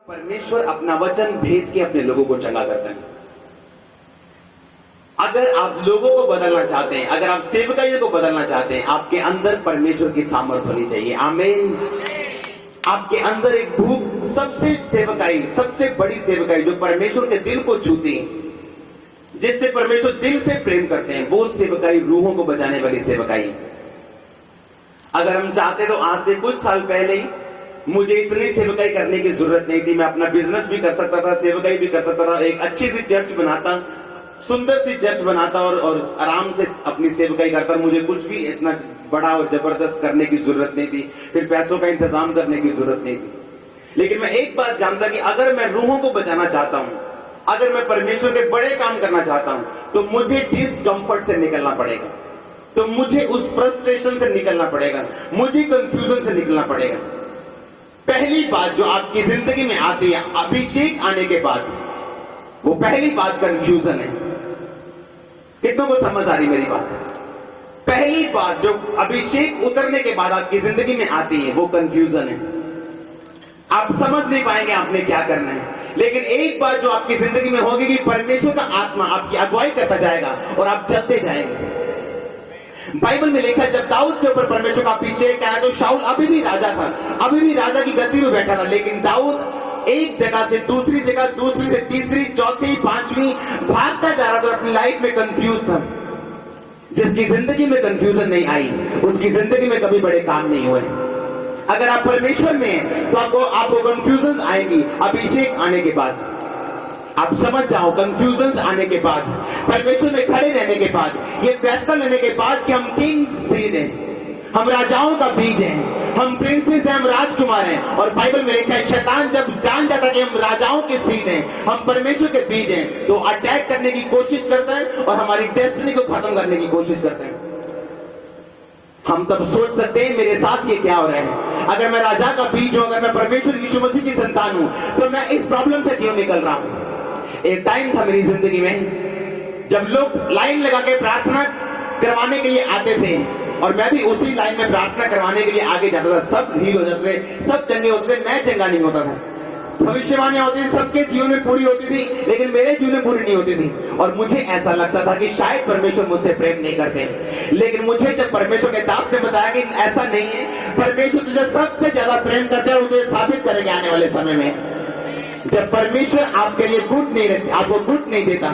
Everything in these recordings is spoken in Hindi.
परमेश्वर अपना वचन भेज के अपने लोगों को चंगा करता है। अगर आप लोगों को बदलना चाहते हैं, अगर आप सेवकाइयों को बदलना चाहते हैं, आपके अंदर परमेश्वर की सामर्थ होनी चाहिए। आमीन। आपके अंदर एक भूख, सबसे सेवकाई, सबसे बड़ी सेवकाई जो परमेश्वर के दिल को छूती, जिससे परमेश्वर दिल से प्रेम करते हैं, वो सेवकाई रूहों को बचाने वाली सेवकाई। अगर हम चाहते तो आज से कुछ साल पहले ही मुझे इतनी सेवकाई करने की जरूरत नहीं थी। मैं अपना बिजनेस भी कर सकता था, सेवकाई भी कर सकता था, एक अच्छी सी चर्च बनाता, सुंदर सी चर्च बनाता और आराम से अपनी सेवकाई करता। मुझे कुछ भी इतना बड़ा और जबरदस्त करने की जरूरत नहीं थी, फिर पैसों का इंतजाम करने की जरूरत नहीं थी। लेकिन मैं एक बात जानता कि अगर मैं रूहों को बचाना चाहता हूं, अगर मैं परमेश्वर के बड़े काम करना चाहता हूं, तो मुझे डिसकंफर्ट से निकलना पड़ेगा, तो मुझे उस फ्रस्ट्रेशन से निकलना पड़ेगा, मुझे कंफ्यूजन से निकलना पड़ेगा। पहली बात जो आपकी जिंदगी में आती है अभिषेक आने के बाद, वो पहली बात कंफ्यूजन है। कितनों को समझ आ रही मेरी बात? पहली बात जो अभिषेक उतरने के बाद आपकी जिंदगी में आती है वो कंफ्यूजन है। आप समझ नहीं पाएंगे आपने क्या करना है। लेकिन एक बात जो आपकी जिंदगी में होगी कि परमेश्वर का आत्मा आपकी अगुवाई करता जाएगा और आप चलते जाएंगे। बाइबल में लिखा है जब दाऊद के ऊपर परमेश्वर का अभिषेक आया तो शाऊल अभी भी राजा था, अभी भी राजा की गद्दी में बैठा था, लेकिन दाऊद एक जगह से दूसरी जगह, दूसरी से तीसरी, चौथी, पांचवी भागता जा रहा था और अपनी लाइफ में कंफ्यूज था। जिसकी जिंदगी में कंफ्यूजन नहीं आई उसकी जिंदगी में कभी बड़े काम नहीं हुए। अगर आप परमेश्वर में हैं तो आपको कंफ्यूजन आएगी अभिषेक आने के बाद। आप समझ जाओ, कंफ्यूजन आने के बाद, परमेश्वर में खड़े रहने के बाद, ये फैसला लेने के बाद कि हम किंग सीड हैं, हम राजाओं का बीज हैं, हम प्रिंसेस हैं, हम राजकुमार हैं। और बाइबल में लिखा है शैतान जब जान जाता कि हम राजाओं के सीड हैं, हम परमेश्वर के बीज हैं, तो अटैक करने की कोशिश करता है और हमारी डेस्टिनी को खत्म करने की कोशिश करते हैं। हम तब सोच सकते हैं मेरे साथ ये क्या हो रहा है। अगर मैं राजा का बीज हूं, अगर मैं परमेश्वर यीशु मसीह की संतान हूं, तो मैं इस प्रॉब्लम से क्यों निकल रहा हूं। एक टाइम था मेरी जिंदगी में जब लोग लाइन लगा के प्रार्थना करवाने के लिए आते थे और मैं भी उसी लाइन में प्रार्थना करवाने के लिए आगे जाता था। सब हील हो जाते थे, सब चंगे होते थे, मैं चंगा नहीं होता था। भविष्यवाणियां होती थी, सबके जीवन में पूरी होती थी, लेकिन मेरे जीवन में पूरी नहीं होती थी। और मुझे ऐसा लगता था कि शायद परमेश्वर मुझसे प्रेम नहीं करते। लेकिन मुझे जब परमेश्वर के दास ने बताया कि ऐसा नहीं है, परमेश्वर तुझे सबसे ज्यादा प्रेम करते हैं और तुझे साबित करेंगे आने वाले समय में। जब परमेश्वर आपके लिए आपको गुड नहीं देता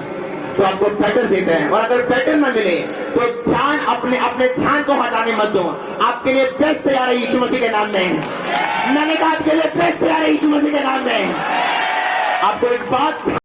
तो आपको बेटर देता है। और अगर बेटर ना मिले तो ध्यान अपने ध्यान को हटाने मत दो। आपके लिए बेस्ट तैयार है यीशु मसीह के नाम में। मैंने कहा आपके लिए बेस्ट तैयार है यीशु मसीह के नाम में। आपको एक बात